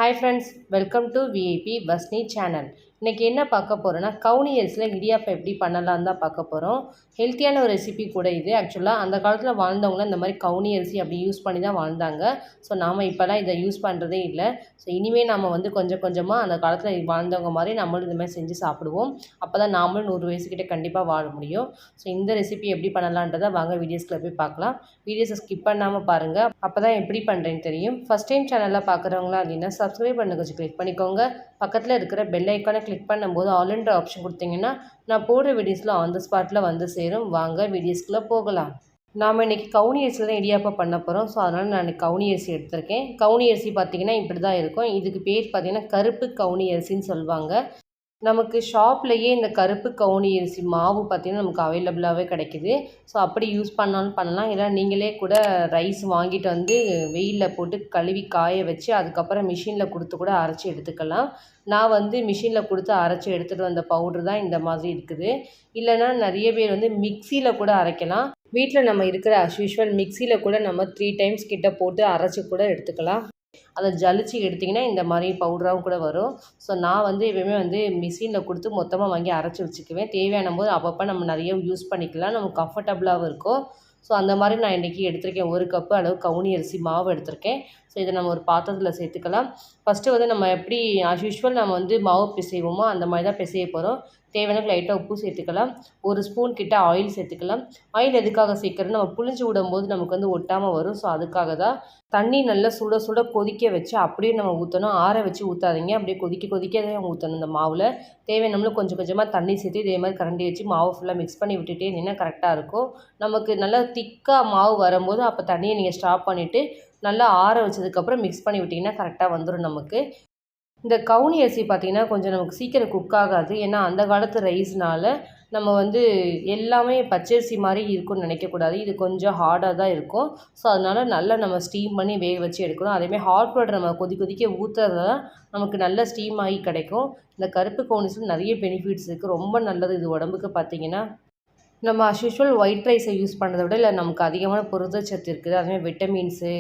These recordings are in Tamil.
Hi friends, welcome to VIP பஸ்னி சேனல். இன்றைக்கி என்ன பார்க்க போகிறோன்னா, கவுனி அரிசியில் இடியாப்பம் எப்படி பண்ணலான்னு தான் பார்க்க போகிறோம். ஹெல்த்தியான ஒரு ரெசிபி கூட இது. ஆக்சுவலாக அந்த காலத்தில் வாழ்ந்தவங்களாம் இந்த மாதிரி கவுனி அரிசி அப்படி யூஸ் பண்ணி தான் வாழ்ந்தாங்க. ஸோ நாம் இப்போலாம் இதை யூஸ் பண்ணுறதே இல்லை. ஸோ இனிமேல் நம்ம வந்து கொஞ்சம் கொஞ்சமாக அந்த காலத்தில் வாழ்ந்தவங்க மாதிரி நம்மளும் இந்த மாதிரி செஞ்சு சாப்பிடுவோம். அப்போ தான் நாமளும் 100 வயசுக்கிட்ட கண்டிப்பாக வாழ முடியும். ஸோ இந்த ரெசிபி எப்படி பண்ணலான்றதை வாங்க வீடியோஸ்கில் போய் பார்க்கலாம். வீடியோஸை ஸ்கிப் பண்ணாமல் பாருங்கள், அப்போ தான் எப்படி பண்ணுறேன்னு தெரியும். ஃபஸ்ட் டைம் சேனலில் பார்க்குறவங்களா அப்படின்னா சப்ஸ்கிரைப் பண்ண கொஞ்சம் கிளிக் பண்ணிக்கோங்க. பக்கத்தில் இருக்கிற பெல் ஐக்கானை கிளிக் பண்ணும்போது ஆல்ன்ற ஆப்ஷன் கொடுத்தீங்கன்னா நான் போடுற வீடியோஸில் ஆன் த ஸ்பாட்டில் வந்து சேரும். வாங்க வீடியோஸ்குள்ளே போகலாம். நாம் இன்றைக்கி கவுனி அரிசியில் தான் இடியாப்பம் பண்ண போகிறோம். ஸோ அதனால் நான் கவுனி அரிசி எடுத்திருக்கேன். கவுனி அரிசி பார்த்திங்கன்னா இப்படி தான் இருக்கும். இதுக்கு பேர் பார்த்திங்கன்னா கருப்பு கவுனி அரிசின்னு சொல்லுவாங்க. நமக்கு ஷாப்லேயே இந்த கருப்பு கவுனி அரிசி மாவு பார்த்திங்கன்னா நமக்கு அவைலபிளாகவே கிடைக்கிது. ஸோ அப்படி யூஸ் பண்ணாலும் பண்ணலாம். இல்லை நீங்களே கூட ரைஸ் வாங்கிட்டு வந்து வெயிலில் போட்டு கழுவி காய வச்சு அதுக்கப்புறம் மிஷினில் கொடுத்து கூட அரைச்சி எடுத்துக்கலாம். நான் வந்து மிஷினில் கொடுத்து அரைச்சி எடுத்துகிட்டு வந்த பவுட்ரு தான் இந்த மாதிரி இருக்குது. இல்லைனா நிறைய பேர் வந்து மிக்சியில் கூட அரைக்கலாம். வீட்டில் நம்ம இருக்கிற அஸ்யூஷுவல் மிக்சியில் கூட நம்ம 3 டைம்ஸ் கிட்ட போட்டு அரைச்சி கூட எடுத்துக்கலாம். அதை ஜலிச்சு எடுத்திங்கன்னா இந்த மாதிரி பவுடராகவும் கூட வரும். ஸோ நான் வந்து எப்பயுமே வந்து மிஷினில் கொடுத்து மொத்தமாக வாங்கி அரைச்சி வச்சுக்குவேன். தேவையான போது அப்பப்போ நம்ம நிறைய யூஸ் பண்ணிக்கலாம். நமக்கு கம்ஃபர்டபுளாகவும் இருக்கும். ஸோ அந்த மாதிரி நான் இன்றைக்கி எடுத்திருக்கேன். 1 கப்பு அளவு கவுனி அரிசி மாவு எடுத்திருக்கேன். ஸோ இதை நம்ம ஒரு பாத்திரத்தில் சேர்த்துக்கலாம். ஃபஸ்ட்டு வந்து நம்ம எப்படி ஆஸ்யூஷுவல் நம்ம வந்து மாவு பிசைவோமோ அந்த மாதிரி தான் பிசைய போகிறோம். தேவையான லைட்டாக உப்பு சேர்த்துக்கலாம். 1 ஸ்பூன் கிட்ட ஆயில் சேர்த்துக்கலாம். ஆயில் எதுக்காக சேர்க்குறோன்னா நம்ம புழிஞ்சு விடும்போது நமக்கு வந்து ஒட்டாமல் வரும். ஸோ அதுக்காக தான். தண்ணி நல்லா சுட சுட கொதிக்க வச்சு அப்படியே நம்ம ஊற்றணும். ஆற வச்சு ஊற்றாதீங்க. அப்படியே கொதிக்க தான் ஊற்றணும். இந்த மாவில் தேவையான கொஞ்சம் கொஞ்சமாக தண்ணி சேர்த்து இதே மாதிரி கரண்டி வச்சு மாவு ஃபுல்லாக மிக்ஸ் பண்ணி விட்டுட்டே இருந்தீங்கன்னா கரெக்டாக இருக்கும். நமக்கு நல்லா திக்காக மாவு வரும்போது அப்போ தண்ணியை நீங்கள் ஸ்டாப் பண்ணிவிட்டு நல்லா ஆற வச்சதுக்கப்புறம் மிக்ஸ் பண்ணி விட்டிங்கன்னா கரெக்டாக வந்துடும் நமக்கு. இந்த கவுனி அரிசி பார்த்திங்கன்னா கொஞ்சம் நமக்கு சீக்கிரம் குக் ஆகாது. ஏன்னா அந்த காலத்து ரைஸ்னால் நம்ம வந்து எல்லாமே பச்சரிசி மாதிரி இருக்கும்னு நினைக்கக்கூடாது. இது கொஞ்சம் ஹார்டாக தான் இருக்கும். ஸோ அதனால் நல்லா நம்ம ஸ்டீம் பண்ணி வேக வச்சு எடுக்கணும். அதேமாதிரி ஹாட் வாட்டர் நம்ம கொதிக்க ஊற்றுறது தான் நமக்கு நல்ல ஸ்டீம் ஆகி கிடைக்கும். இந்த கருப்பு கவுனிஸில் நிறைய பெனிஃபிட்ஸ் இருக்குது. ரொம்ப நல்லது இது உடம்புக்கு. பார்த்திங்கன்னா நம்ம அஸ்யூஷுவல் ஒயிட் ரைஸை யூஸ் பண்ணுறத விட இல்லை நமக்கு அதிகமான புரதச்சத்து இருக்குது. அதுமாதிரி விட்டமின்ஸு,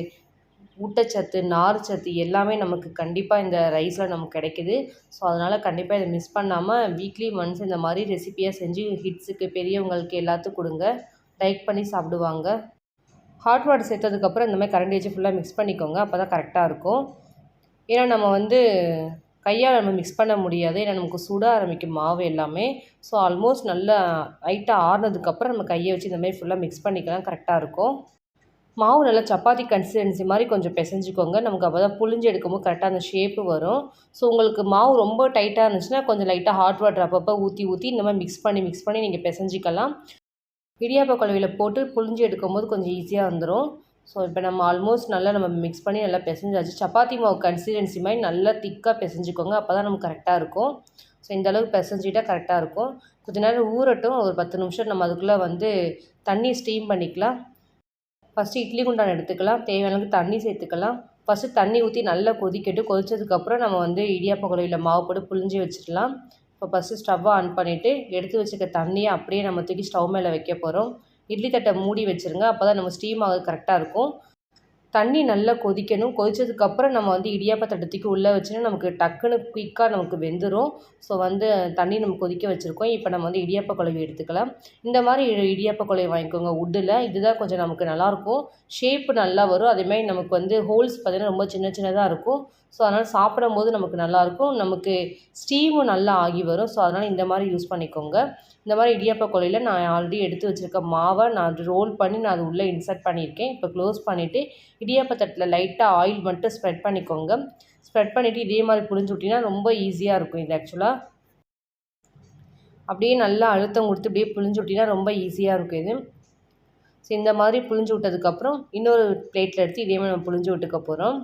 ஊட்டச்சத்து, நார்ச்சத்து எல்லாமே நமக்கு கண்டிப்பாக இந்த ரைஸில் நமக்கு கிடைக்கிது. ஸோ அதனால் கண்டிப்பாக இதை மிஸ் பண்ணாமல் வீக்லி ஒன்ஸ் இந்த மாதிரி ரெசிப்பியாக செஞ்சு கிட்ஸுக்கு, பெரியவங்களுக்கு எல்லாத்துக்கும் கொடுங்க. லைக் பண்ணி சாப்பிடுவாங்க. ஹாட் வாட்டர் சேர்த்ததுக்கப்புறம் இந்த மாதிரி கரண்டி வச்சு ஃபுல்லாக மிக்ஸ் பண்ணிக்கோங்க. அப்போ தான் கரெக்டாக இருக்கும். ஏன்னா நம்ம வந்து கையால் நம்ம மிக்ஸ் பண்ண முடியாது. ஏன்னா நமக்கு சுட ஆரம்பிக்கும் மாவு எல்லாமே. ஸோ ஆல்மோஸ்ட் நல்லா லைட்டாக ஆறுனதுக்கப்புறம் நம்ம கையை வச்சு இந்த மாதிரி ஃபுல்லாக மிக்ஸ் பண்ணிக்கலாம். கரெக்டாக இருக்கும். மாவு நல்லா சப்பாத்தி கன்சிஸ்டன்சி மாதிரி கொஞ்சம் பிசைஞ்சிக்கோங்க. நமக்கு அப்போ தான் புழிஞ்சு எடுக்கும்போது கரெக்டாக அந்த ஷேப்பு வரும். ஸோ உங்களுக்கு மாவு ரொம்ப டைட்டாக இருந்துச்சுன்னா கொஞ்சம் லைட்டாக ஹாட் வாட்டர் அப்பப்போ ஊற்றி இந்த மாதிரி மிக்ஸ் பண்ணி நீங்கள் பிசைஞ்சிக்கலாம். இடியாப்ப குழவியில் போட்டு புழிஞ்சு எடுக்கும்போது கொஞ்சம் ஈஸியாக வந்துடும். ஸோ இப்போ நம்ம ஆல்மோஸ்ட் நல்லா நம்ம மிக்ஸ் பண்ணி நல்லா பிசைஞ்சாச்சு. சப்பாத்தி மாவு கன்சிஸ்டன்சி மாதிரி நல்லா திக்காக பிசைஞ்சிக்கோங்க. அப்போ தான் நமக்கு கரெக்டாக இருக்கும். ஸோ இந்தளவுக்கு பிசைஞ்சிட்டால் கரெக்டாக இருக்கும். கொஞ்சம் நேரம் ஊறட்டும். ஒரு 10 நிமிஷம் நம்ம அதுக்குள்ளே வந்து தண்ணி ஸ்டீம் பண்ணிக்கலாம். ஃபஸ்ட்டு இட்லி குண்டான் எடுத்துக்கலாம். தேவையான அளவுக்கு தண்ணி சேர்த்துக்கலாம். ஃபஸ்ட்டு தண்ணி ஊற்றி நல்லா கொதிச்சதுக்கப்புறம் நம்ம வந்து இடியாப்ப குழவியில் மாவு போட்டு புழிஞ்சு வச்சிடலாம். இப்போ ஃபஸ்ட்டு ஸ்டவ்வை ஆன் பண்ணிவிட்டு எடுத்து வச்சுக்க தண்ணியை அப்படியே நம்ம தூக்கி ஸ்டவ் மேலே வைக்க போகிறோம். இட்லி தட்டை மூடி வச்சுருங்க. அப்போ தான் நம்ம ஸ்டீம் ஆக கரெக்டாக இருக்கும். தண்ணி நல்லா கொதிக்கணும். கொதிச்சதுக்கப்புறம் நம்ம வந்து இடியாப்ப தட்டத்துக்கு உள்ளே வச்சுன்னா நமக்கு டக்குன்னு குயிக்காக நமக்கு வெந்துடும். ஸோ வந்து தண்ணி நம்ம கொதிக்க வச்சுருக்கோம். இப்போ நம்ம வந்து இடியாப்ப குழவி எடுத்துக்கலாம். இந்த மாதிரி இடியாப்ப குழவி வாங்கிக்கோங்க வுட்டில். இதுதான் கொஞ்சம் நமக்கு நல்லாயிருக்கும். ஷேப்பு நல்லா வரும். அதேமாதிரி நமக்கு வந்து ஹோல்ஸ் பார்த்திங்கன்னா ரொம்ப சின்னதாக இருக்கும். ஸோ அதனால் சாப்பிடும்போது நமக்கு நல்லாயிருக்கும். நமக்கு ஸ்டீமும் நல்லா ஆகி வரும். ஸோ அதனால் இந்த மாதிரி யூஸ் பண்ணிக்கோங்க. இந்த மாதிரி இடியாப்ப குழவியில் நான் ஆல்ரெடி எடுத்து வச்சுருக்க மாவை நான் ரோல் பண்ணி நான் அது உள்ளே இன்சர்ட் பண்ணியிருக்கேன். இப்போ க்ளோஸ் பண்ணிவிட்டு இடியாப்ப தட்டில் லைட்டாக ஆயில் மட்டும் ஸ்ப்ரெட் பண்ணிக்கோங்க. ஸ்ப்ரெட் பண்ணிவிட்டு இதே மாதிரி புழிஞ்சு விட்டிங்கன்னா ரொம்ப ஈஸியாக இருக்கும். இது ஆக்சுவலாக அப்படியே நல்லா அழுத்தம் கொடுத்து அப்படியே புழிஞ்சு விட்டிங்கன்னா ரொம்ப ஈஸியாக இருக்கும் இது. ஸோ இந்த மாதிரி புழிஞ்சு விட்டதுக்கப்புறம் இன்னொரு பிளேட்டில் எடுத்து இதே மாதிரி நம்ம புழிஞ்சு விட்டுக்க போகிறோம்.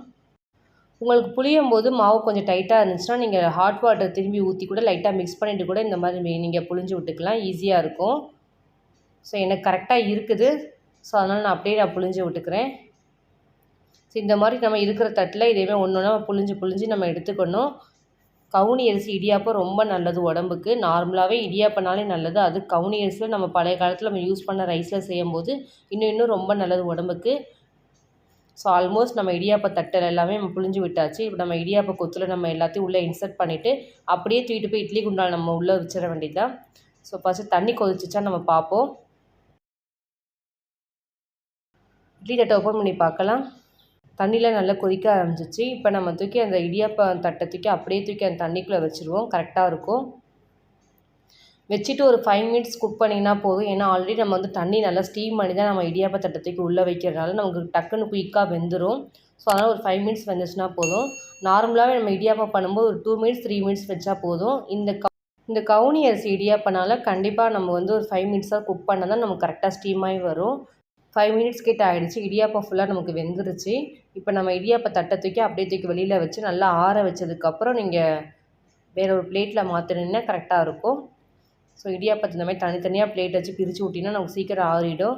உங்களுக்கு புளியும் போது மாவு கொஞ்சம் டைட்டாக இருந்துச்சுன்னா நீங்கள் ஹாட் வாட்டர் திரும்பி ஊற்றி கூட லைட்டாக மிக்ஸ் பண்ணிவிட்டு கூட இந்த மாதிரி நீங்கள் புழிஞ்சு விட்டுக்கலாம். ஈஸியாக இருக்கும். ஸோ எனக்கு கரெக்டாக இருக்குது. ஸோ அதனால் நான் அப்படியே புழிஞ்சு விட்டுக்கிறேன். ஸோ இந்த மாதிரி நம்ம இருக்கிற தட்டில் இதேமாதிரி ஒன்று ஒன்றா புழிஞ்சு நம்ம எடுத்துக்கணும். கவுனி அரிசி இடியாப்பம் ரொம்ப நல்லது உடம்புக்கு. நார்மலாகவே இடியாப்பனாலே நல்லது. அது கவுனி அரிசியில் நம்ம பழைய காலத்தில் நம்ம யூஸ் பண்ண ரைஸில் செய்யும்போது இன்னும் ரொம்ப நல்லது உடம்புக்கு. ஸோ ஆல்மோஸ்ட் நம்ம இடியாப்ப தட்டில் எல்லாமே நம்ம புழிஞ்சு விட்டாச்சு. இப்போ நம்ம இடியாப்ப கொத்தில் நம்ம எல்லாத்தையும் உள்ளே இன்சர்ட் பண்ணிவிட்டு அப்படியே தூக்கிட்டு போய் இட்லி குண்டால் நம்ம உள்ளே வச்சிட வேண்டியதுதான். ஸோ ஃபஸ்ட்டு தண்ணி கொதிச்சிச்சா நம்ம பார்ப்போம். இட்லி தட்டை ஓப்பன் பண்ணி பார்க்கலாம். தண்ணியில் நல்லா கொதிக்க ஆரம்பிச்சிச்சு. இப்போ நம்ம தூக்கி அந்த இடியாப்பம் தட்டை தூக்கி அப்படியே தூக்கி அந்த தண்ணிக்குள்ளே வச்சுருவோம். கரெக்டாக இருக்கும். வச்சுட்டு ஒரு 5 மினிட்ஸ் குக் பண்ணிங்கன்னா போதும். ஏன்னா ஆல்ரெடி நம்ம வந்து தண்ணி நல்லா ஸ்டீம் பண்ணி தான் நம்ம இடியாப்ப தட்டை தூக்கி உள்ளே வைக்கிறதுனால நமக்கு டக்குன்னு குயிக்காக வெந்துடும். ஸோ அதனால் ஒரு 5 மினிட்ஸ் வெந்துச்சுன்னா போதும். நார்மலாகவே நம்ம இடியாப்பம் பண்ணும்போது ஒரு 2 மினிட்ஸ் 3 மினிட்ஸ் வச்சா போதும். இந்த கவுனி அரிசி இடியாப்பனால கண்டிப்பாக நம்ம வந்து ஒரு 5 மினிட்ஸாக குக் பண்ணால் தான் நமக்கு கரெக்டாக ஸ்டீமாகி வரும். 5 மினிட்ஸ் கிட்ட ஆகிடுச்சு. இடியாப்பம் ஃபுல்லாக நமக்கு வெந்துருச்சு. இப்போ நம்ம இடியாப்ப தட்டை தூக்கி அப்படியே தூக்கி வெளியில் வச்சு நல்லா ஆற வச்சதுக்கப்புறம் நீங்கள் வேறு ஒரு பிளேட்டில் மாற்றினீங்கன்னா கரெக்டாக இருக்கும். ஸோ இடியாப்பத்தை இந்த மாதிரி தனித்தனியாக பிளேட் வச்சு பிரித்து விட்டிங்கன்னா நமக்கு சீக்கிரம் ஆறிடும்.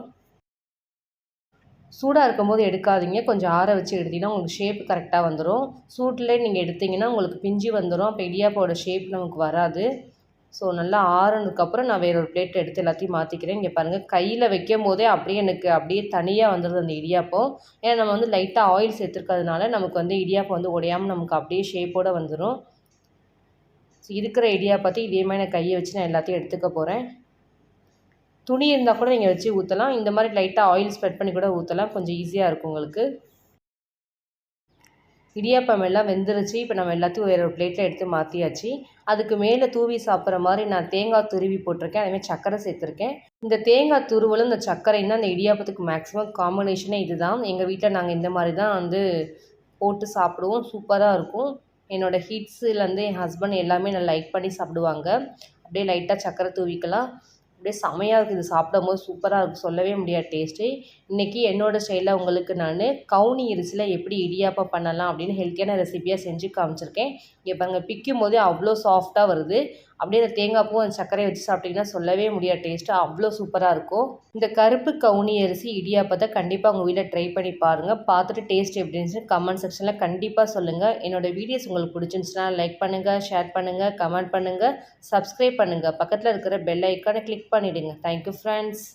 சூடாக இருக்கும்போது எடுக்காதீங்க. கொஞ்சம் ஆற வச்சு எடுத்திங்கன்னா உங்களுக்கு ஷேப் கரெக்டாக வந்துடும். சூட்டிலே நீங்கள் எடுத்திங்கன்னா உங்களுக்கு பிஞ்சு வந்துடும். அப்போ இடியாப்போட ஷேப் நமக்கு வராது. ஸோ நல்லா ஆறுனதுக்கப்புறம் நான் வேறு ஒரு பிளேட் எடுத்து எல்லாத்தையும் மாற்றிக்கிறேன். இங்கே பாருங்கள், கையில் வைக்கும் போதே அப்படியே தனியாக வந்துடுது அந்த இடியாப்பம். ஏன்னா நம்ம வந்து லைட்டாக ஆயில் சேர்த்துருக்கிறதுனால நமக்கு வந்து இடியாப்பம் வந்து உடையாமல் நமக்கு அப்படியே ஷேப்போடு வந்துடும். ஸோ இருக்கிற இடியாப்பத்தை இதே மாதிரி நான் கையை வச்சு நான் எல்லாத்தையும் எடுத்துக்க போகிறேன். துணி இருந்தால் கூட நீங்கள் வச்சு ஊற்றலாம். இந்த மாதிரி லைட்டாக ஆயில் ஸ்ப்ரெட் பண்ணி கூட ஊற்றலாம். கொஞ்சம் ஈஸியாக இருக்கும் உங்களுக்கு. இடியாப்பம் எல்லாம் வெந்துருச்சு. இப்போ நம்ம எல்லாத்தையும் வேறு ஒரு பிளேட்டில் எடுத்து மாற்றியாச்சு. அதுக்கு மேலே தூவி சாப்பிட்ற மாதிரி நான் தேங்காய் துருவி போட்டிருக்கேன். அதேமாதிரி சர்க்கரை சேர்த்துருக்கேன். இந்த தேங்காய் துருவலும் இந்த சர்க்கரையும் தான் இந்த இடியாப்பத்துக்கு மேக்ஸிமம் காம்பினேஷனே இது தான். எங்கள் வீட்டில் நாங்கள் இந்த மாதிரி தான் வந்து போட்டு சாப்பிடுவோம். சூப்பராக இருக்கும். என்னோடய ஹிட்ஸுலேருந்து என் ஹஸ்பண்ட் எல்லாமே நான் லைக் பண்ணி சாப்பிடுவாங்க. அப்படியே லைட்டாக சர்க்கரை தூவிக்கலாம். அப்படியே செமையாக இருக்குது. இது சாப்பிடும்போது சூப்பராக இருக்கும். சொல்லவே முடியாது டேஸ்ட்டு. இன்றைக்கி என்னோடய ஸ்டைலில் உங்களுக்கு நான் கவுனி அரிசியில் எப்படி இடியாப்பம் பண்ணலாம் அப்படின்னு ஹெல்த்தியான ரெசிபியாக செஞ்சு காமிச்சிருக்கேன். இங்கே பாருங்கள், பிக்கும் போதே அவ்வளோ சாஃப்டாக வருது. அப்படியே அந்த தேங்காய் பூ அந்த சர்க்கரையை வச்சு சாப்பிட்டிங்கன்னா சொல்லவே முடியாது டேஸ்ட்டு. அவ்வளோ சூப்பராக இருக்கும். இந்த கருப்பு கவுனி அரிசி இடியாப்பத்தை கண்டிப்பாக உங்கள் வீட்டில் ட்ரை பண்ணி பாருங்கள். பார்த்துட்டு டேஸ்ட் எப்படி இருந்துச்சுன்னு கமெண்ட் செக்ஷனில் கண்டிப்பாக சொல்லுங்கள். என்னோடய வீடியோஸ் உங்களுக்கு பிடிச்சிருந்துச்சுன்னா லைக் பண்ணுங்கள், ஷேர் பண்ணுங்கள், கமெண்ட் பண்ணுங்கள், சப்ஸ்கிரைப் பண்ணுங்கள். பக்கத்தில் இருக்கிற பெல் ஐக்கானை கிளிக் பண்ணிவிடுங்க. Thank you friends.